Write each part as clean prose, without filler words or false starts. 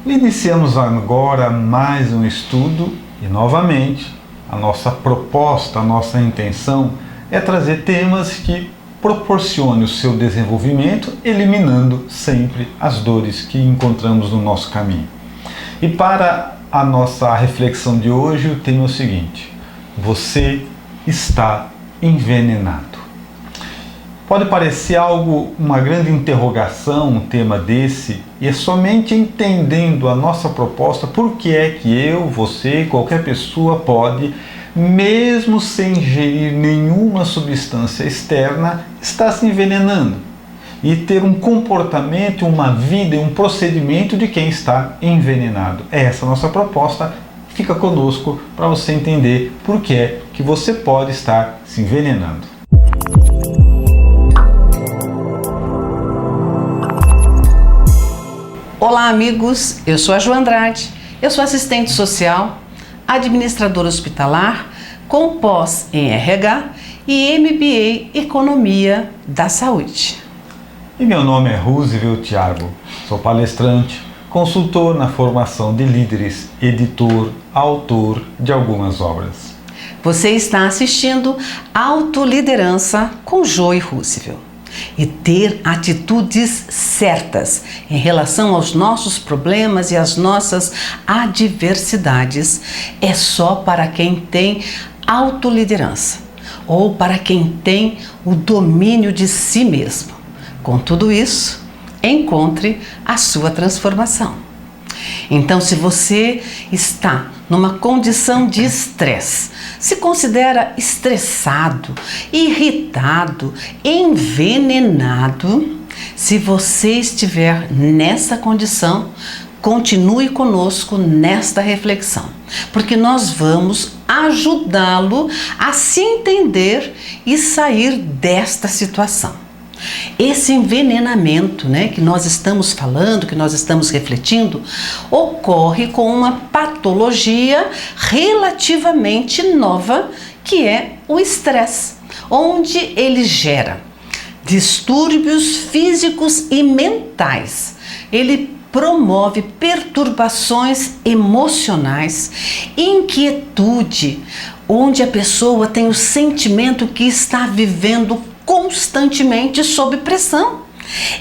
Iniciamos agora mais um estudo e, novamente, a nossa proposta, a nossa intenção é trazer temas que proporcionem o seu desenvolvimento, eliminando sempre as dores que encontramos no nosso caminho. E para a nossa reflexão de hoje, o tema é o seguinte: você está envenenado. Pode parecer uma grande interrogação, um tema desse, e é somente entendendo a nossa proposta por que é que eu, você, qualquer pessoa pode, mesmo sem ingerir nenhuma substância externa, estar se envenenando e ter um comportamento, uma vida e um procedimento de quem está envenenado. Essa é a nossa proposta. Fica conosco para você entender por que é que você pode estar se envenenando. Olá amigos, eu sou a Jo Andrade, eu sou assistente social, administradora hospitalar, com pós em RH e MBA Economia da Saúde. E meu nome é Roosevelt Thiago, sou palestrante, consultor na formação de líderes, editor, autor de algumas obras. Você está assistindo Autoliderança com Jo e Roosevelt. E ter atitudes certas em relação aos nossos problemas e às nossas adversidades é só para quem tem autoliderança ou para quem tem o domínio de si mesmo. Com tudo isso, encontre a sua transformação. Então, se você está numa condição de estresse, se considera estressado, irritado, envenenado, se você estiver nessa condição, continue conosco nesta reflexão, porque nós vamos ajudá-lo a se entender e sair desta situação. Esse envenenamento, que nós estamos falando, que nós estamos refletindo, ocorre com uma patologia relativamente nova, que é o estresse, onde ele gera distúrbios físicos e mentais. Ele promove perturbações emocionais, inquietude, onde a pessoa tem o sentimento que está vivendo constantemente sob pressão.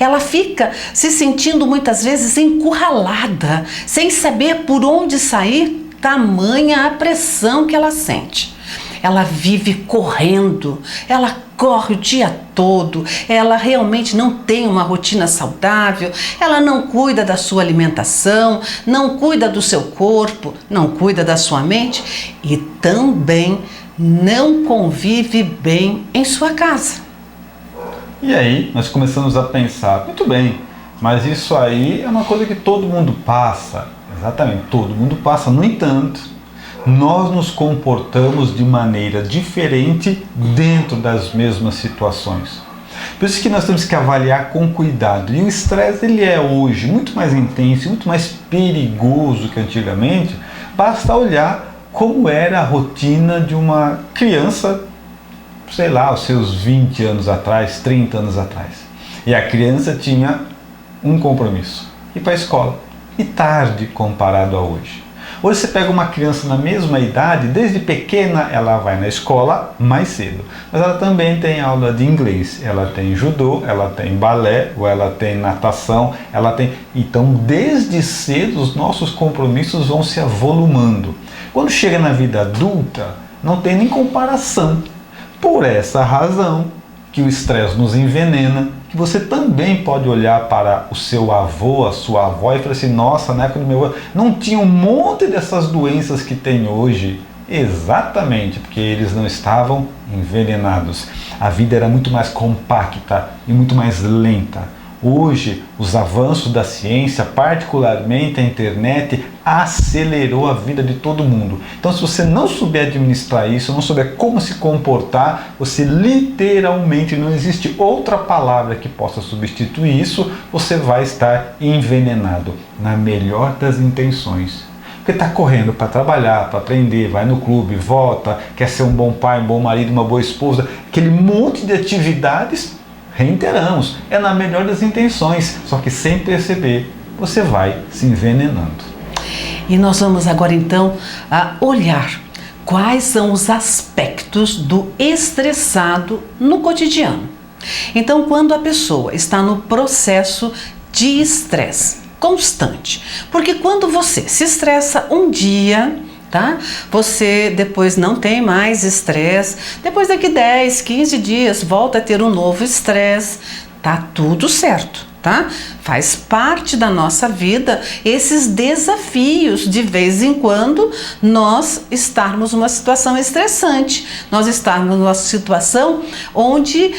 Ela fica se sentindo muitas vezes encurralada, sem saber por onde sair, tamanha a pressão que ela sente. Ela vive correndo, ela corre o dia todo, ela realmente não tem uma rotina saudável, ela não cuida da sua alimentação, não cuida do seu corpo, não cuida da sua mente e também não convive bem em sua casa. E aí nós começamos a pensar, muito bem, mas isso aí é uma coisa que todo mundo passa. Exatamente, todo mundo passa. No entanto, nós nos comportamos de maneira diferente dentro das mesmas situações. Por isso que nós temos que avaliar com cuidado. E o estresse, ele é hoje muito mais intenso, muito mais perigoso que antigamente. Basta olhar como era a rotina de uma criança, sei lá, os seus 20 anos atrás, 30 anos atrás. E a criança tinha um compromisso: ir para a escola. E tarde comparado a hoje. Hoje você pega uma criança na mesma idade, desde pequena ela vai na escola mais cedo. Mas ela também tem aula de inglês, ela tem judô, ela tem balé, ou ela tem natação, ela tem... Então, desde cedo os nossos compromissos vão se avolumando. Quando chega na vida adulta, não tem nem comparação. Por essa razão que o estresse nos envenena, que você também pode olhar para o seu avô, a sua avó e falar assim: nossa, na época do meu avô não tinha um monte dessas doenças que tem hoje. Exatamente, porque eles não estavam envenenados. A vida era muito mais compacta e muito mais lenta. Hoje, os avanços da ciência, particularmente a internet, acelerou a vida de todo mundo. Então, se você não souber administrar isso, não souber como se comportar, você literalmente, não existe outra palavra que possa substituir isso, você vai estar envenenado, na melhor das intenções. Porque está correndo para trabalhar, para aprender, vai no clube, volta, quer ser um bom pai, um bom marido, uma boa esposa, aquele monte de atividades. Reiteramos, é na melhor das intenções, só que sem perceber você vai se envenenando. E nós vamos agora então olhar quais são os aspectos do estressado no cotidiano. Então, quando a pessoa está no processo de estresse constante, porque quando você se estressa um dia, tá? Você depois não tem mais estresse, depois daqui 10, 15 dias volta a ter um novo estresse, tá tudo certo, tá? Faz parte da nossa vida esses desafios de vez em quando nós estarmos numa situação estressante, nós estarmos numa situação onde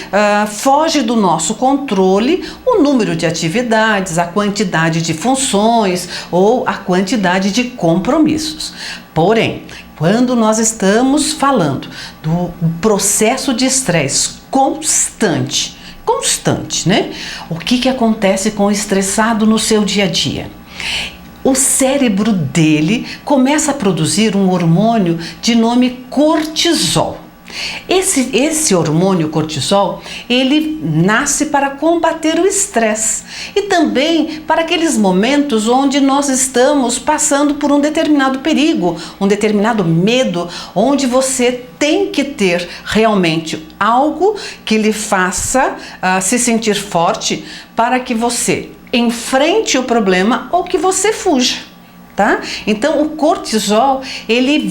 foge do nosso controle o número de atividades, a quantidade de funções ou a quantidade de compromissos. Porém, quando nós estamos falando do processo de estresse constante, né? O que acontece com o estressado no seu dia a dia? O cérebro dele começa a produzir um hormônio de nome cortisol. Esse hormônio cortisol, ele nasce para combater o estresse e também para aqueles momentos onde nós estamos passando por um determinado perigo, um determinado medo, onde você tem que ter realmente algo que lhe faça se sentir forte para que você enfrente o problema ou que você fuja. Tá? Então o cortisol, ele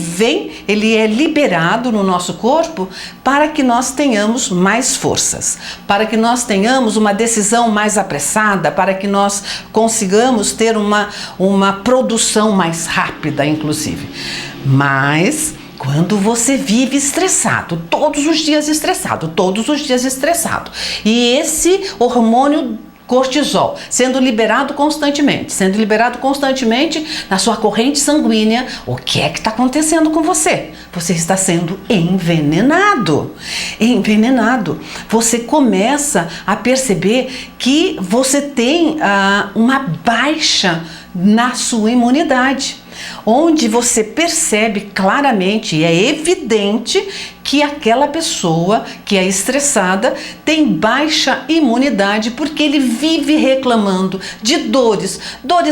é liberado no nosso corpo para que nós tenhamos mais forças, para que nós tenhamos uma decisão mais apressada, para que nós consigamos ter uma produção mais rápida, inclusive. Mas quando você vive estressado, todos os dias estressado, e esse hormônio cortisol sendo liberado constantemente na sua corrente sanguínea, o que é que está acontecendo com você? Você está sendo envenenado. Você começa a perceber que você tem uma baixa na sua imunidade, onde você percebe claramente e é evidente que aquela pessoa que é estressada tem baixa imunidade, porque ele vive reclamando de dores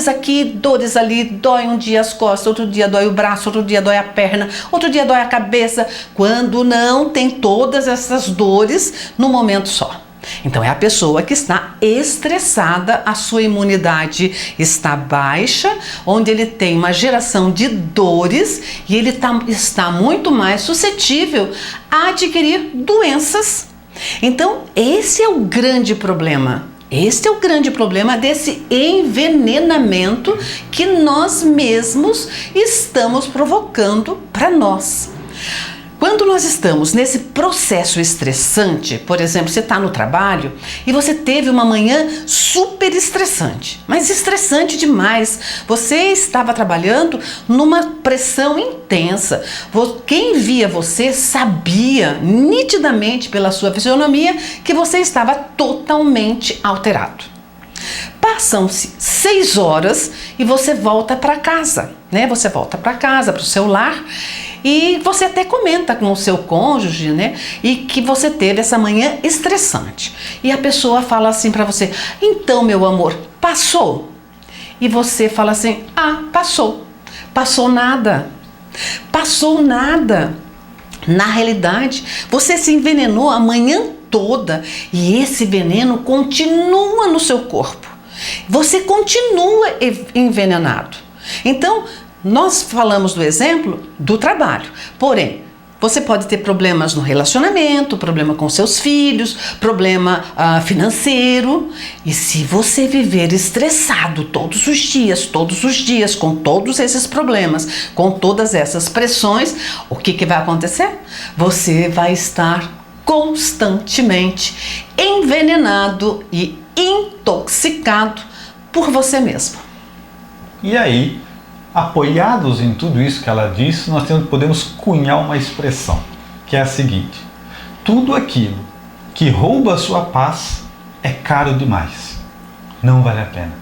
aqui, dores ali, dói um dia as costas, outro dia dói o braço, outro dia dói a perna, outro dia dói a cabeça, quando não tem todas essas dores no momento só. Então é a pessoa que está estressada, a sua imunidade está baixa, onde ele tem uma geração de dores e ele está muito mais suscetível a adquirir doenças. Então esse é o grande problema. Este é o grande problema desse envenenamento que nós mesmos estamos provocando para nós. Quando nós estamos nesse processo estressante, por exemplo, você está no trabalho e você teve uma manhã super estressante, mas estressante demais. Você estava trabalhando numa pressão intensa. Quem via você sabia nitidamente pela sua fisionomia que você estava totalmente alterado. Passam-se 6 horas e você volta para casa, né? Você volta para casa, para o seu lar. E você até comenta com o seu cônjuge, né? E que você teve essa manhã estressante. E a pessoa fala assim para você: então, meu amor, passou? E você fala assim: passou. Passou nada. Passou nada. Na realidade, você se envenenou a manhã toda e esse veneno continua no seu corpo. Você continua envenenado. Então, nós falamos do exemplo do trabalho, porém, você pode ter problemas no relacionamento, problema com seus filhos, problema financeiro. E se você viver estressado todos os dias, com todos esses problemas, com todas essas pressões, o que vai acontecer? Você vai estar constantemente envenenado e intoxicado por você mesmo. E aí, apoiados em tudo isso que ela disse, nós podemos cunhar uma expressão, que é a seguinte: tudo aquilo que rouba a sua paz é caro demais, não vale a pena.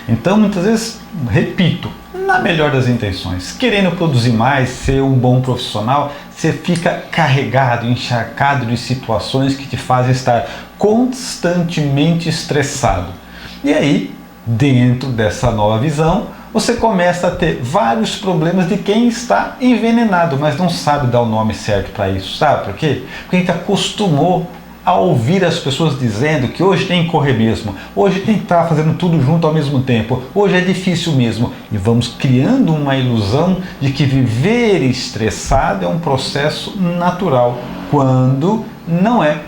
Então, muitas vezes, repito, na melhor das intenções, querendo produzir mais, ser um bom profissional, você fica carregado, encharcado de situações que te fazem estar constantemente estressado. E aí, Dentro dessa nova visão, você começa a ter vários problemas de quem está envenenado, mas não sabe dar o nome certo para isso. Sabe por quê? Porque a gente acostumou a ouvir as pessoas dizendo que hoje tem que correr mesmo, hoje tem que estar fazendo tudo junto ao mesmo tempo, hoje é difícil mesmo. E vamos criando uma ilusão de que viver estressado é um processo natural, quando não é.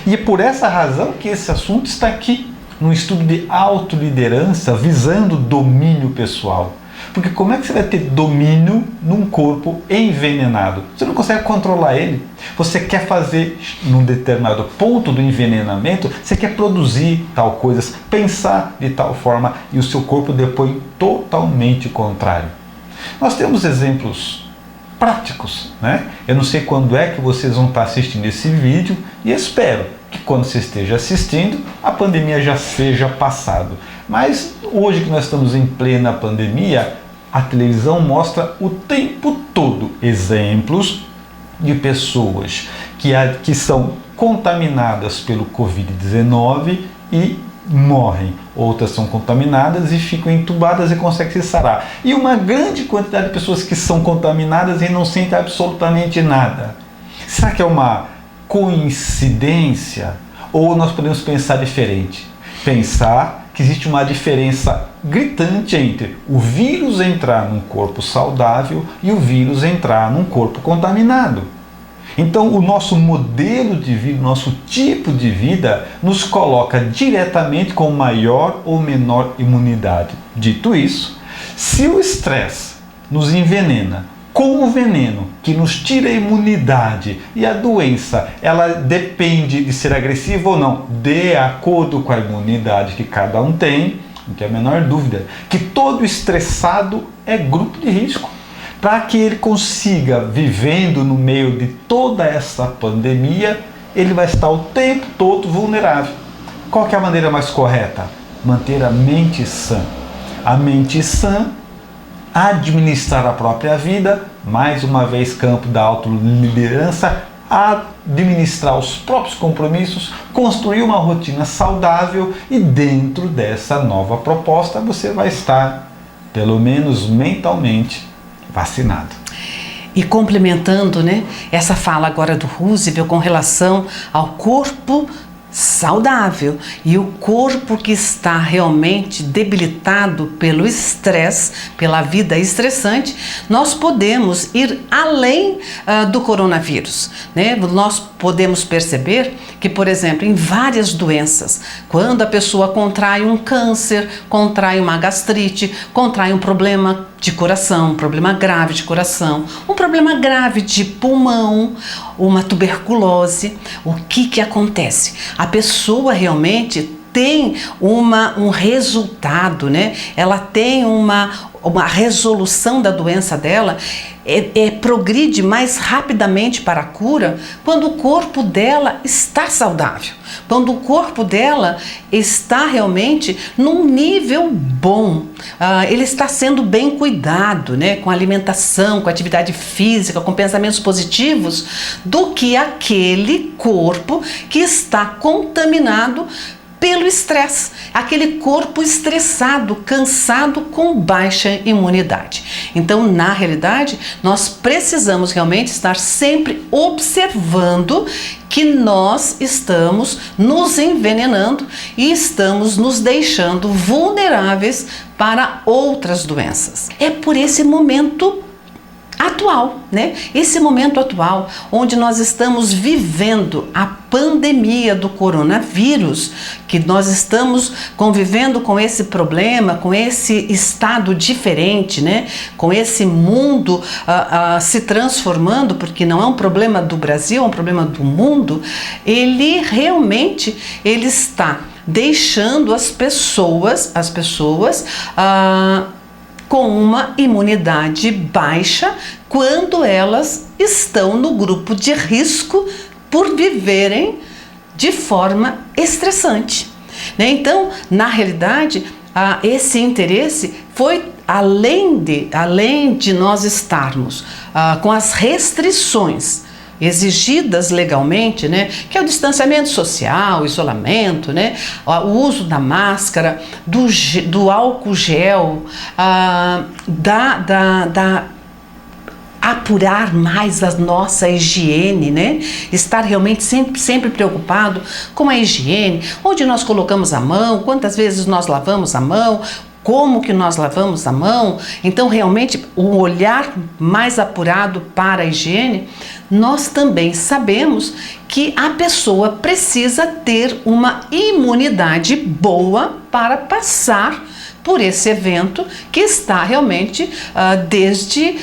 E é por essa razão que esse assunto está aqui, num estudo de autoliderança visando domínio pessoal. Porque como é que você vai ter domínio num corpo envenenado? Você não consegue controlar ele. Você quer fazer, num determinado ponto do envenenamento, você quer produzir tal coisas, pensar de tal forma, e o seu corpo depõe totalmente contrário. Nós temos exemplos práticos, né? Eu não sei quando é que vocês vão estar assistindo esse vídeo, e espero que quando você esteja assistindo, a pandemia já seja passado. Mas hoje que nós estamos em plena pandemia, a televisão mostra o tempo todo exemplos de pessoas que são contaminadas pelo Covid-19 e morrem. Outras são contaminadas e ficam entubadas e conseguem se sarar. E uma grande quantidade de pessoas que são contaminadas e não sentem absolutamente nada. Será que é uma coincidência? Ou nós podemos pensar diferente? Pensar que existe uma diferença gritante entre o vírus entrar num corpo saudável e o vírus entrar num corpo contaminado. Então, o nosso modelo de vida, o nosso tipo de vida, nos coloca diretamente com maior ou menor imunidade. Dito isso, se o estresse nos envenena com o veneno que nos tira a imunidade e a doença, ela depende de ser agressiva ou não, de acordo com a imunidade que cada um tem, não tem a menor dúvida, que todo estressado é grupo de risco. Para que ele consiga, vivendo no meio de toda essa pandemia, ele vai estar o tempo todo vulnerável. Qual que é a maneira mais correta? Manter a mente sã. A mente sã, administrar a própria vida, mais uma vez campo da autoliderança, administrar os próprios compromissos, construir uma rotina saudável e dentro dessa nova proposta você vai estar, pelo menos mentalmente, vacinado. E complementando, né, essa fala agora do Roosevelt com relação ao corpo saudável e o corpo que está realmente debilitado pelo estresse, pela vida estressante, nós podemos ir além do coronavírus, né? Nós podemos perceber que, por exemplo, em várias doenças, quando a pessoa contrai um câncer, contrai uma gastrite, contrai um problema de coração, um problema grave de coração, um problema grave de pulmão, uma tuberculose, o que acontece? A pessoa realmente tem um resultado, né? Ela tem uma resolução da doença dela, progride mais rapidamente para a cura quando o corpo dela está saudável, quando o corpo dela está realmente num nível bom, ele está sendo bem cuidado, né? Com alimentação, com atividade física, com pensamentos positivos, do que aquele corpo que está contaminado pelo estresse, aquele corpo estressado, cansado, com baixa imunidade. Então, na realidade, nós precisamos realmente estar sempre observando que nós estamos nos envenenando e estamos nos deixando vulneráveis para outras doenças. É por esse momento atual, né? Esse momento atual, onde nós estamos vivendo a pandemia do coronavírus, que nós estamos convivendo com esse problema, com esse estado diferente, né? Com esse mundo se transformando, porque não é um problema do Brasil, é um problema do mundo. Ele realmente está deixando as pessoas com uma imunidade baixa quando elas estão no grupo de risco por viverem de forma estressante, né? Então, na realidade, esse interesse foi além de nós estarmos com as restrições exigidas legalmente, né, que é o distanciamento social, o isolamento, né, o uso da máscara, do álcool gel, apurar mais a nossa higiene, né? Estar realmente sempre preocupado com a higiene, onde nós colocamos a mão, quantas vezes nós lavamos a mão, como que nós lavamos a mão. Então, realmente, o olhar mais apurado para a higiene. Nós também sabemos que a pessoa precisa ter uma imunidade boa para passar por esse evento que está realmente desde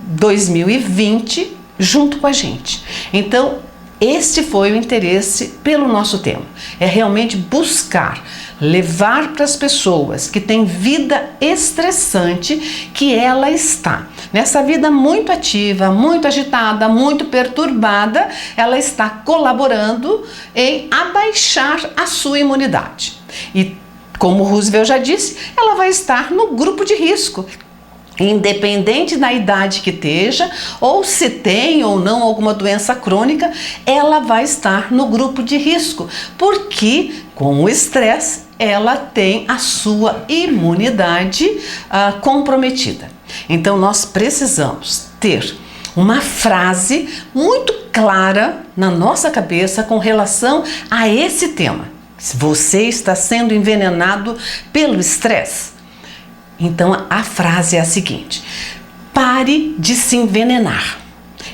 2020 junto com a gente. Então, este foi o interesse pelo nosso tema. É realmente buscar levar para as pessoas que têm vida estressante, que ela está nessa vida muito ativa, muito agitada, muito perturbada, ela está colaborando em abaixar a sua imunidade. E como Roosevelt já disse, ela vai estar no grupo de risco, independente da idade que esteja, ou se tem ou não alguma doença crônica, ela vai estar no grupo de risco, porque com o estresse ela tem a sua imunidade comprometida. Então nós precisamos ter uma frase muito clara na nossa cabeça com relação a esse tema. Se você está sendo envenenado pelo estresse, então a frase é a seguinte: pare de se envenenar.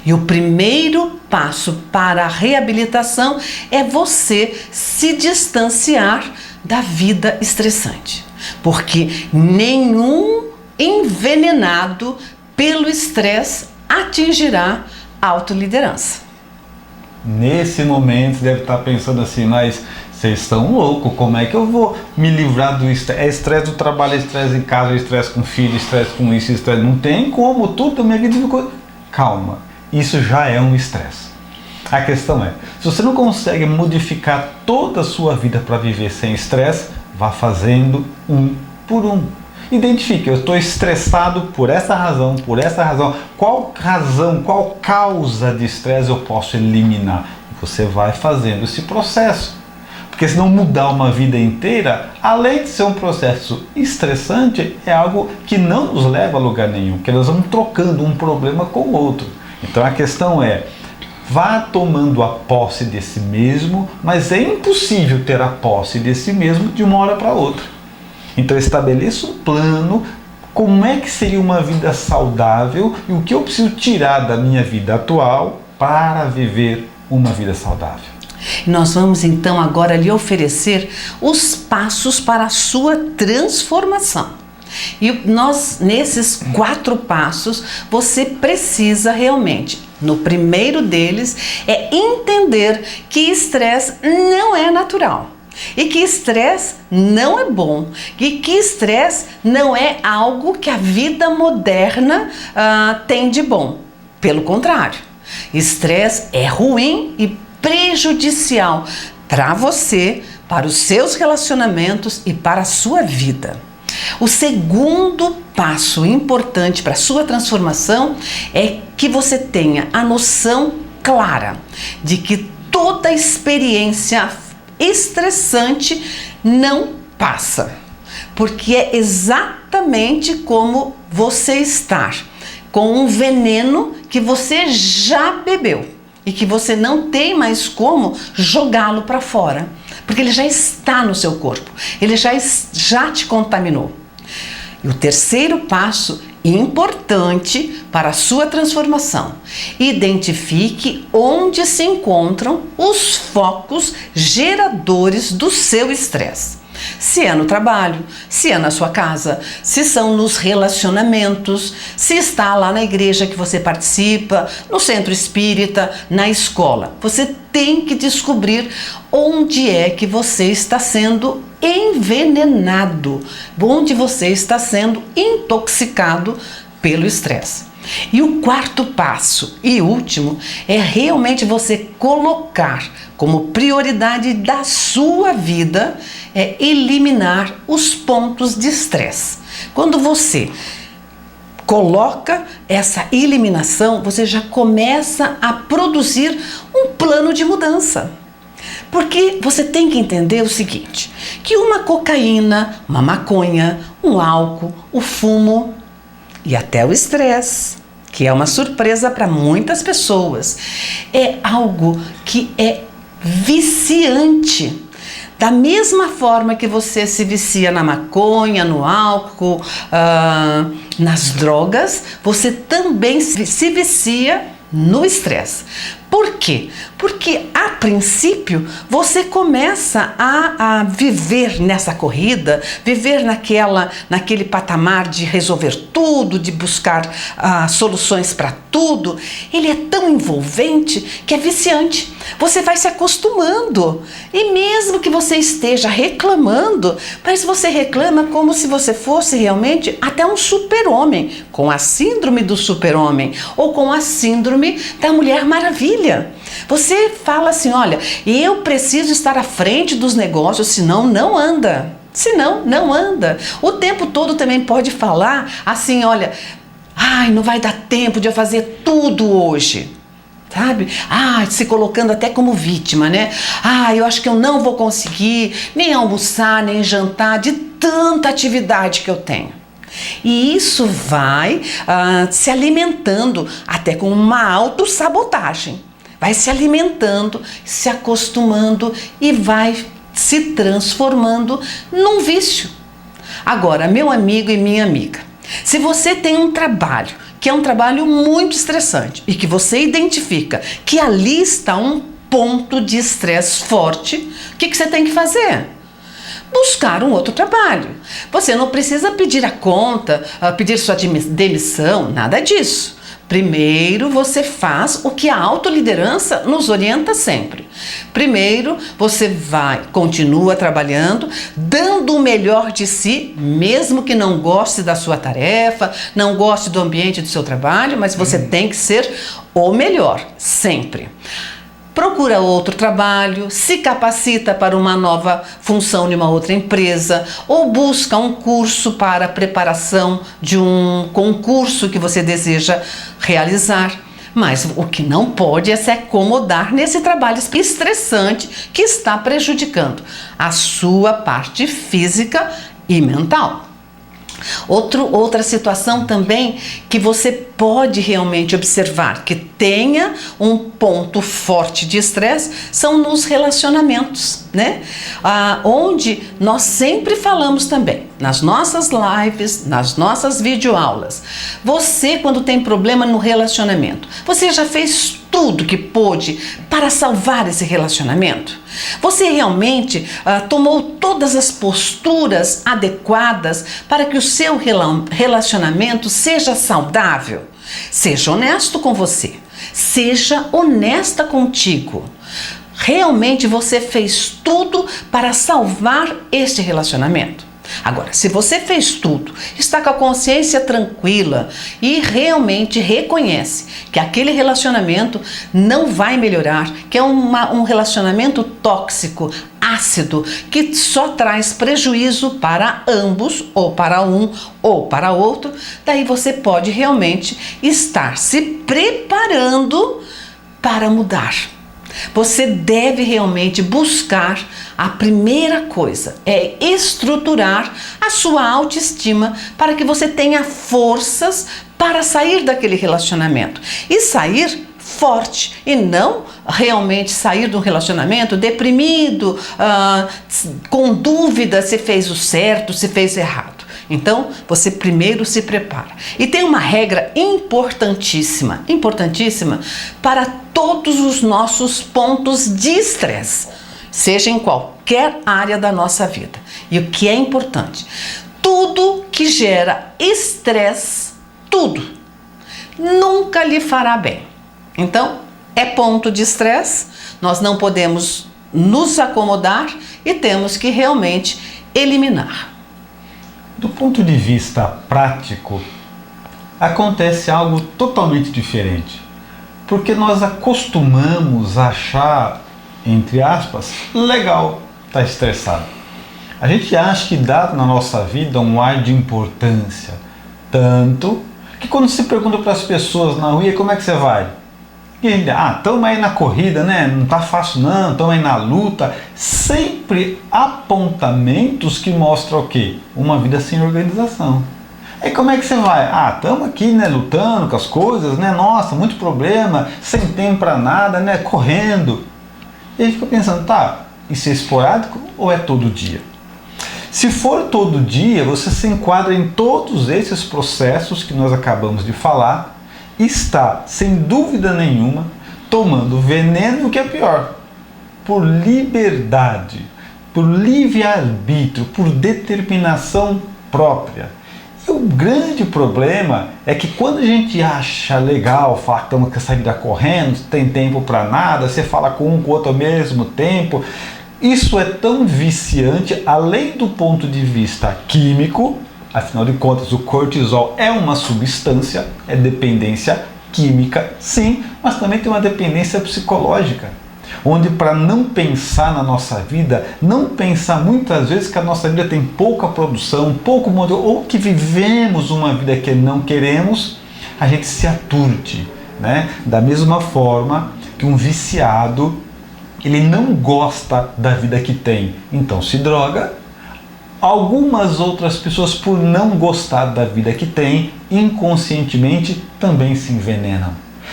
E o primeiro passo para a reabilitação é você se distanciar da vida estressante. Porque nenhum envenenado pelo estresse atingirá a autoliderança. Nesse momento deve estar pensando assim, mas vocês estão loucos, como é que eu vou me livrar do estresse? É estresse do trabalho, é estresse em casa, é estresse com filho, é estresse com isso, estresse. Não tem como, tudo da minha vida ficou... Calma, isso já é um estresse. A questão é, se você não consegue modificar toda a sua vida para viver sem estresse, vá fazendo um por um. Identifique, eu estou estressado por essa razão, por essa razão. Qual razão, qual causa de estresse eu posso eliminar? Você vai fazendo esse processo. Porque se não mudar uma vida inteira, além de ser um processo estressante, é algo que não nos leva a lugar nenhum, porque nós vamos trocando um problema com o outro. Então a questão é, vá tomando a posse de si mesmo, mas é impossível ter a posse de si mesmo de uma hora para outra. Então estabeleça um plano, como é que seria uma vida saudável e o que eu preciso tirar da minha vida atual para viver uma vida saudável. Nós vamos então agora lhe oferecer os passos para a sua transformação. E nós, nesses 4 passos, você precisa realmente, no primeiro deles, é entender que estresse não é natural. E que estresse não é bom, e que estresse não é algo que a vida moderna tem de bom. Pelo contrário, estresse é ruim e prejudicial para você, para os seus relacionamentos e para a sua vida. O segundo passo importante para a sua transformação é que você tenha a noção clara de que toda experiência estressante não passa, porque é exatamente como você estar com um veneno que você já bebeu e que você não tem mais como jogá-lo para fora, porque ele já está no seu corpo, ele já te contaminou. E o terceiro passo importante para a sua transformação: identifique onde se encontram os focos geradores do seu estresse. Se é no trabalho, se é na sua casa, se são nos relacionamentos, se está lá na igreja que você participa, no centro espírita, na escola. Você tem que descobrir onde é que você está sendo envenenado, onde você está sendo intoxicado pelo estresse. E o quarto passo e último é realmente você colocar como prioridade da sua vida eliminar os pontos de estresse. Quando você coloca essa eliminação, você já começa a produzir um plano de mudança. Porque você tem que entender o seguinte, que uma cocaína, uma maconha, um álcool, o fumo e até o estresse, que é uma surpresa para muitas pessoas, é algo que é viciante. Da mesma forma que você se vicia na maconha, no álcool, nas drogas, você também se vicia no estresse. Por quê? Porque a princípio você começa a viver nessa corrida, viver naquele patamar de resolver tudo, de buscar soluções para tudo. Ele é tão envolvente que é viciante. Você vai se acostumando. E mesmo que você esteja reclamando, mas você reclama como se você fosse realmente até um super-homem, com a síndrome do super-homem ou com a síndrome da Mulher Maravilha. Você fala assim, olha, eu preciso estar à frente dos negócios, senão não anda. Senão não anda. O tempo todo também pode falar assim, olha, ai, não vai dar tempo de eu fazer tudo hoje. Sabe? Se colocando até como vítima, né? Eu acho que eu não vou conseguir nem almoçar, nem jantar de tanta atividade que eu tenho. E isso vai se alimentando até com uma autossabotagem. Vai se alimentando, se acostumando e vai se transformando num vício. Agora, meu amigo e minha amiga, se você tem um trabalho que é um trabalho muito estressante e que você identifica que ali está um ponto de estresse forte, o que você tem que fazer? Buscar um outro trabalho. Você não precisa pedir a conta, pedir sua demissão, nada disso. Primeiro você faz o que a autoliderança nos orienta sempre. Primeiro você continua trabalhando, dando o melhor de si, mesmo que não goste da sua tarefa, não goste do ambiente do seu trabalho, mas você tem que ser o melhor, sempre. Procura outro trabalho, se capacita para uma nova função de uma outra empresa ou busca um curso para a preparação de um concurso que você deseja realizar. Mas o que não pode é se acomodar nesse trabalho estressante que está prejudicando a sua parte física e mental. Outra situação também que você pode realmente observar que tenha um ponto forte de estresse são nos relacionamentos, né? Onde nós sempre falamos também, nas nossas lives, nas nossas videoaulas. Você, quando tem problema no relacionamento, você já fez tudo que pôde para salvar esse relacionamento? Você realmente tomou todas as posturas adequadas para que o seu relacionamento seja saudável? Seja honesto com você, seja honesta contigo. Realmente você fez tudo para salvar este relacionamento? Agora, se você fez tudo, está com a consciência tranquila e realmente reconhece que aquele relacionamento não vai melhorar, que é um relacionamento tóxico, ácido, que só traz prejuízo para ambos, ou para um ou para outro, daí você pode realmente estar se preparando para mudar. Você deve realmente buscar, a primeira coisa é estruturar a sua autoestima para que você tenha forças para sair daquele relacionamento e sair forte e não realmente sair de um relacionamento deprimido, com dúvida se fez o certo, se fez errado. Então, você primeiro se prepara. E tem uma regra importantíssima, importantíssima para todos os nossos pontos de estresse, seja em qualquer área da nossa vida. E o que é importante? Tudo que gera estresse, tudo, nunca lhe fará bem. Então, é ponto de estresse, nós não podemos nos acomodar e temos que realmente eliminar. Do ponto de vista prático, acontece algo totalmente diferente, porque nós acostumamos a achar, entre aspas, legal estar estressado. A gente acha que dá na nossa vida um ar de importância, tanto Porque quando se pergunta para as pessoas na rua, como é que você vai? Estamos aí na corrida, né? Não tá fácil não, estamos aí na luta. Sempre apontamentos que mostram o quê? Uma vida sem organização. E como é que você vai? Estamos aqui, né, lutando com as coisas, né? Nossa, muito problema, sem tempo para nada, né? Correndo. E a gente fica pensando, isso é esporádico ou é todo dia? Se for todo dia, você se enquadra em todos esses processos que nós acabamos de falar, está, sem dúvida nenhuma, tomando veneno e o que é pior, por liberdade, por livre-arbítrio, por determinação própria. E o grande problema é que quando a gente acha legal falar que estamos com essa vida correndo, não tem tempo para nada, você fala com um com o outro ao mesmo tempo, isso é tão viciante, além do ponto de vista químico. Afinal de contas, o cortisol é uma substância, é dependência química, sim, mas também tem uma dependência psicológica, onde para não pensar na nossa vida, não pensar muitas vezes que a nossa vida tem pouca produção, pouco modelo, ou que vivemos uma vida que não queremos, a gente se aturte, né? Da mesma forma que um viciado, ele não gosta da vida que tem, então se droga. Algumas outras pessoas, por não gostar da vida que tem, inconscientemente também se envenenam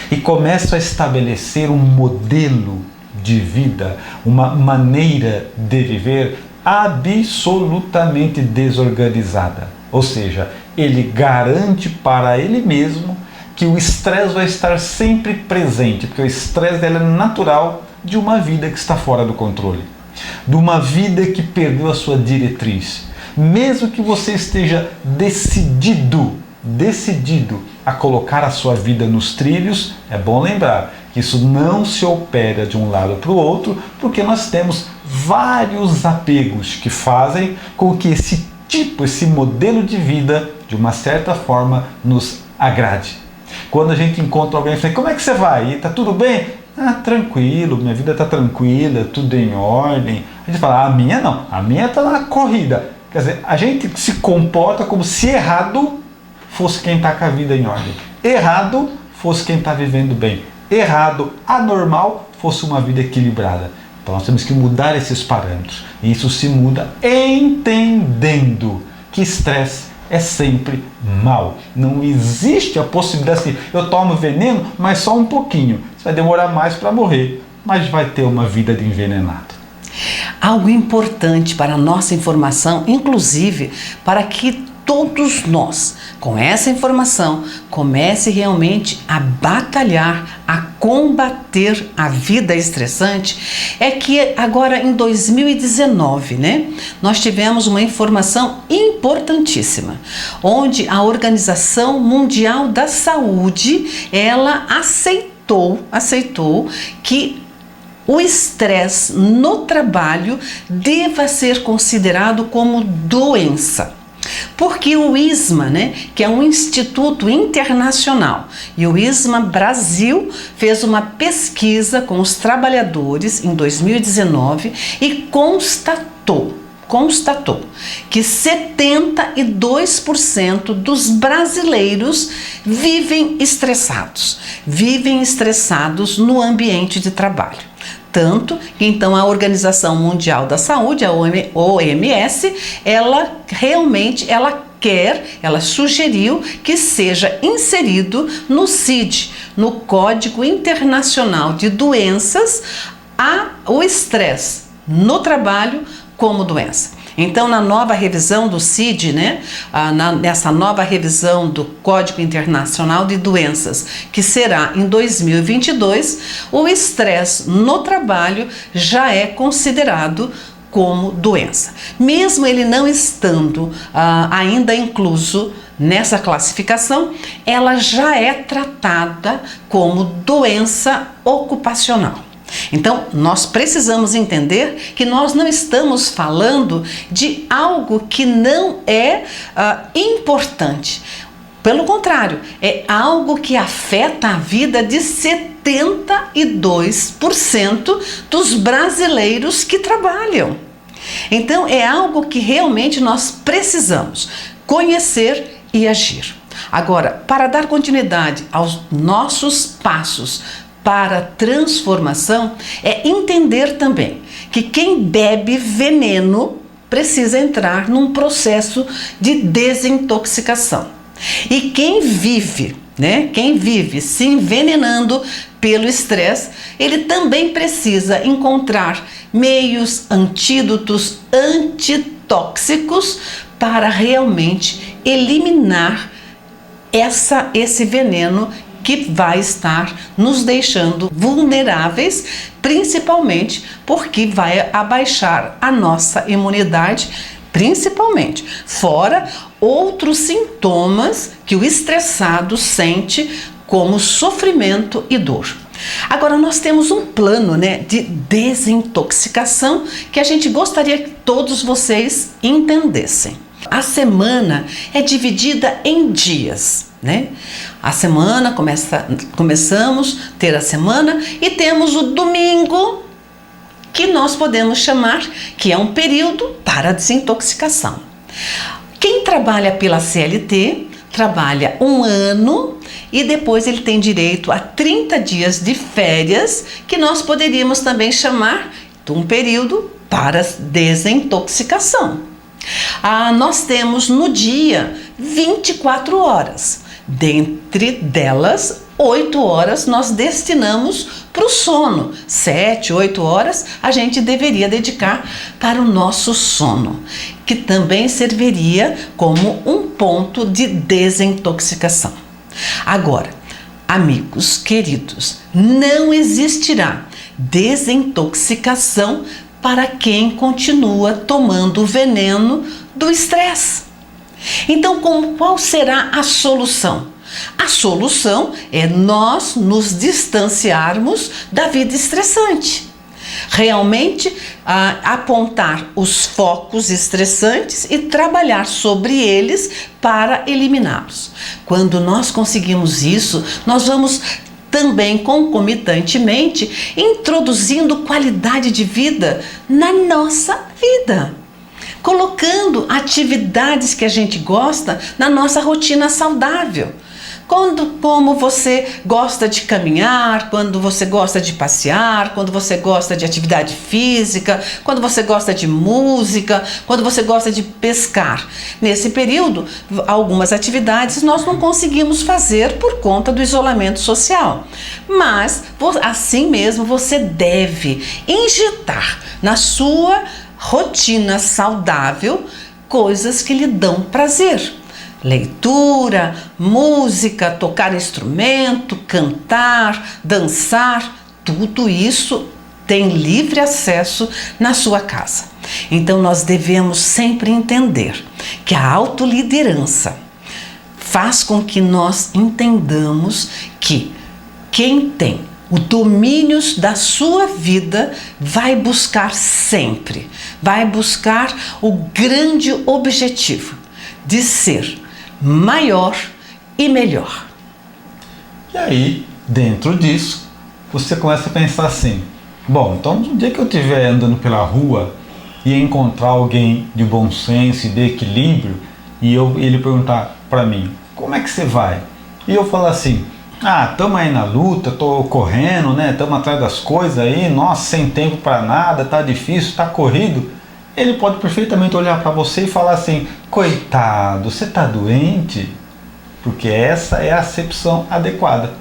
e começam a estabelecer um modelo de vida, uma maneira de viver absolutamente desorganizada. Ou seja, ele garante para ele mesmo que o estresse vai estar sempre presente, porque o estresse é natural de uma vida que está fora do controle, de uma vida que perdeu a sua diretriz. Mesmo que você esteja decidido a colocar a sua vida nos trilhos, é bom lembrar que isso não se opera de um lado para o outro, porque nós temos vários apegos que fazem com que esse modelo de vida, de uma certa forma, nos agrade. Quando a gente encontra alguém e fala, como é que você vai? Tá tudo bem? Tranquilo, minha vida está tranquila, tudo em ordem. A gente fala, a minha não, a minha está na corrida. Quer dizer, a gente se comporta como se errado fosse quem está com a vida em ordem. Errado fosse quem está vivendo bem. Errado, anormal, fosse uma vida equilibrada. Então nós temos que mudar esses parâmetros. E isso se muda entendendo que estresse é sempre mal. Não existe a possibilidade assim, eu tomo veneno, mas só um pouquinho. Você vai demorar mais para morrer, mas vai ter uma vida de envenenado. Algo importante para a nossa informação, inclusive para que todos nós, com essa informação, comece realmente a batalhar, a combater a vida estressante, é que agora em 2019, nós tivemos uma informação importantíssima, onde a Organização Mundial da Saúde, ela aceitou que o estresse no trabalho deva ser considerado como doença. Porque o ISMA, que é um instituto internacional, e o ISMA Brasil fez uma pesquisa com os trabalhadores em 2019 e constatou que 72% dos brasileiros vivem estressados no ambiente de trabalho. Tanto que então a Organização Mundial da Saúde, a OMS, ela sugeriu que seja inserido no CID, no Código Internacional de Doenças, o estresse no trabalho como doença. Então, na nova revisão do CID, nessa nova revisão do Código Internacional de Doenças, que será em 2022, o estresse no trabalho já é considerado como doença. Mesmo ele não estando ainda incluso nessa classificação, ela já é tratada como doença ocupacional. Então, nós precisamos entender que nós não estamos falando de algo que não é importante. Pelo contrário, é algo que afeta a vida de 72% dos brasileiros que trabalham. Então, é algo que realmente nós precisamos conhecer e agir. Agora, para dar continuidade aos nossos passos para a transformação, é entender também que quem bebe veneno precisa entrar num processo de desintoxicação. E quem vive se envenenando pelo estresse, ele também precisa encontrar meios, antídotos, antitóxicos para realmente eliminar esse veneno que vai estar nos deixando vulneráveis, principalmente porque vai abaixar a nossa imunidade, principalmente, fora outros sintomas que o estressado sente, como sofrimento e dor. Agora, nós temos um plano, de desintoxicação que a gente gostaria que todos vocês entendessem. A semana é dividida em dias, A semana começamos a ter a semana e temos o domingo, que nós podemos chamar que é um período para a desintoxicação. Quem trabalha pela CLT trabalha um ano e depois ele tem direito a 30 dias de férias, que nós poderíamos também chamar de um período para desintoxicação. Nós temos no dia 24 horas. Dentre delas, 8 horas nós destinamos para o sono. 7, 8 horas a gente deveria dedicar para o nosso sono, que também serviria como um ponto de desintoxicação. Agora, amigos queridos, não existirá desintoxicação para quem continua tomando o veneno do estresse. Então, qual será a solução? A solução é nós nos distanciarmos da vida estressante. Realmente apontar os focos estressantes e trabalhar sobre eles para eliminá-los. Quando nós conseguimos isso, nós vamos também concomitantemente introduzindo qualidade de vida na nossa vida, colocando atividades que a gente gosta na nossa rotina saudável. Como você gosta de caminhar, quando você gosta de passear, quando você gosta de atividade física, quando você gosta de música, quando você gosta de pescar. Nesse período, algumas atividades nós não conseguimos fazer por conta do isolamento social. Mas, assim mesmo, você deve injetar na sua rotina saudável coisas que lhe dão prazer. Leitura, música, tocar instrumento, cantar, dançar, tudo isso tem livre acesso na sua casa. Então nós devemos sempre entender que a autoliderança faz com que nós entendamos que quem tem o domínio da sua vida vai buscar sempre, vai buscar o grande objetivo de ser maior e melhor. E aí, dentro disso, você começa a pensar assim: bom, então no dia que eu estiver andando pela rua e encontrar alguém de bom senso e de equilíbrio, e ele perguntar para mim, como é que você vai? E eu falar assim, estamos aí na luta, tô correndo, estamos atrás das coisas aí, nossa, sem tempo para nada, tá difícil, tá corrido. Ele pode perfeitamente olhar para você e falar assim, coitado, você tá doente? Porque essa é a acepção adequada.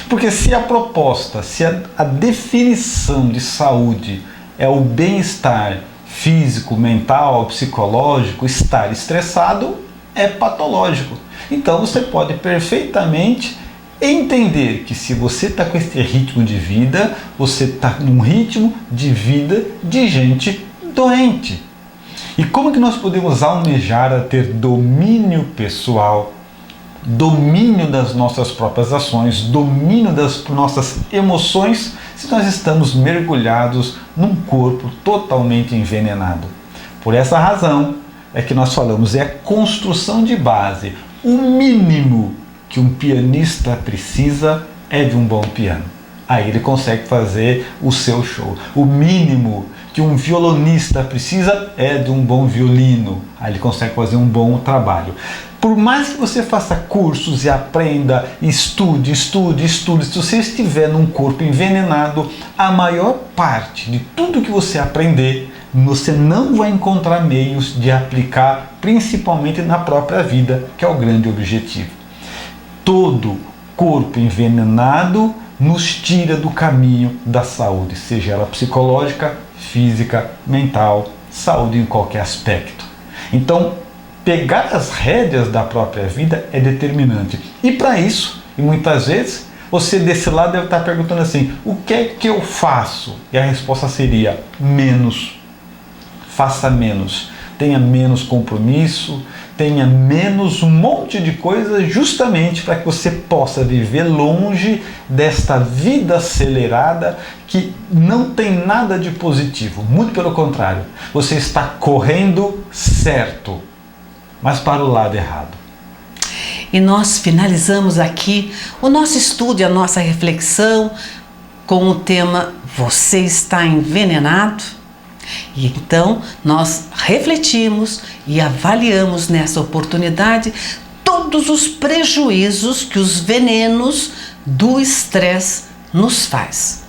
Porque se a proposta, se a definição de saúde é o bem-estar físico, mental, psicológico, estar estressado, é patológico. Então você pode perfeitamente entender que se você está com esse ritmo de vida, você está num ritmo de vida de gente doente. E como que nós podemos almejar a ter domínio pessoal, domínio das nossas próprias ações, domínio das nossas emoções, se nós estamos mergulhados num corpo totalmente envenenado? Por essa razão é que nós falamos, é a construção de base. O mínimo que um pianista precisa é de um bom piano. Aí ele consegue fazer o seu show. O mínimo que um violonista precisa é de um bom violino. Aí ele consegue fazer um bom trabalho. Por mais que você faça cursos e aprenda, estude, se você estiver num corpo envenenado, a maior parte de tudo que você aprender, você não vai encontrar meios de aplicar, principalmente na própria vida, que é o grande objetivo. Todo corpo envenenado nos tira do caminho da saúde, seja ela psicológica, física, mental, saúde em qualquer aspecto. Então, pegar as rédeas da própria vida é determinante. E para isso, e muitas vezes, você desse lado deve estar perguntando assim, o que é que eu faço? E a resposta seria, menos. Faça menos. Tenha menos compromisso, tenha menos um monte de coisa, justamente para que você possa viver longe desta vida acelerada que não tem nada de positivo. Muito pelo contrário, você está correndo certo, mas para o lado errado. E nós finalizamos aqui o nosso estudo e a nossa reflexão com o tema Você está envenenado? E então nós refletimos e avaliamos nessa oportunidade todos os prejuízos que os venenos do estresse nos faz.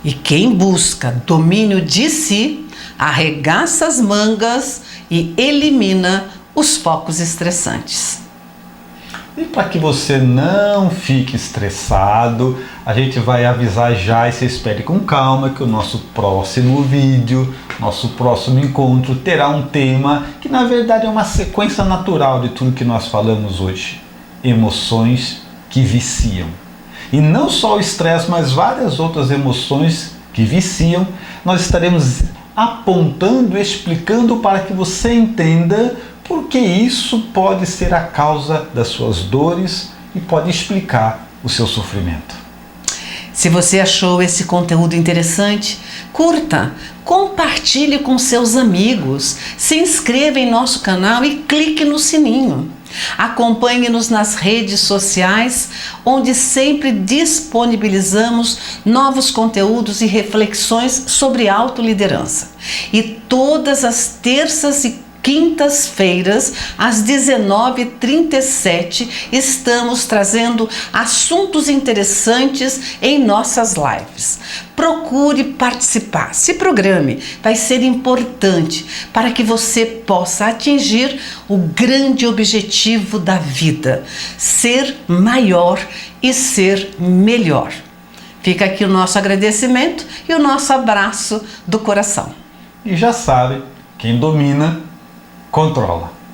E quem busca domínio de si, arregaça as mangas e elimina os focos estressantes. E para que você não fique estressado, a gente vai avisar já e você espere com calma que o nosso próximo vídeo, nosso próximo encontro terá um tema que na verdade é uma sequência natural de tudo que nós falamos hoje. Emoções que viciam. E não só o estresse, mas várias outras emoções que viciam, nós estaremos apontando, explicando para que você entenda porque isso pode ser a causa das suas dores e pode explicar o seu sofrimento. Se você achou esse conteúdo interessante, curta, compartilhe com seus amigos, se inscreva em nosso canal e clique no sininho. Acompanhe-nos nas redes sociais, onde sempre disponibilizamos novos conteúdos e reflexões sobre autoliderança. E todas as terças e quintas-feiras, às 19h37, estamos trazendo assuntos interessantes em nossas lives. Procure participar, se programe, vai ser importante para que você possa atingir o grande objetivo da vida, ser maior e ser melhor. Fica aqui o nosso agradecimento e o nosso abraço do coração. E já sabe, quem domina, controla.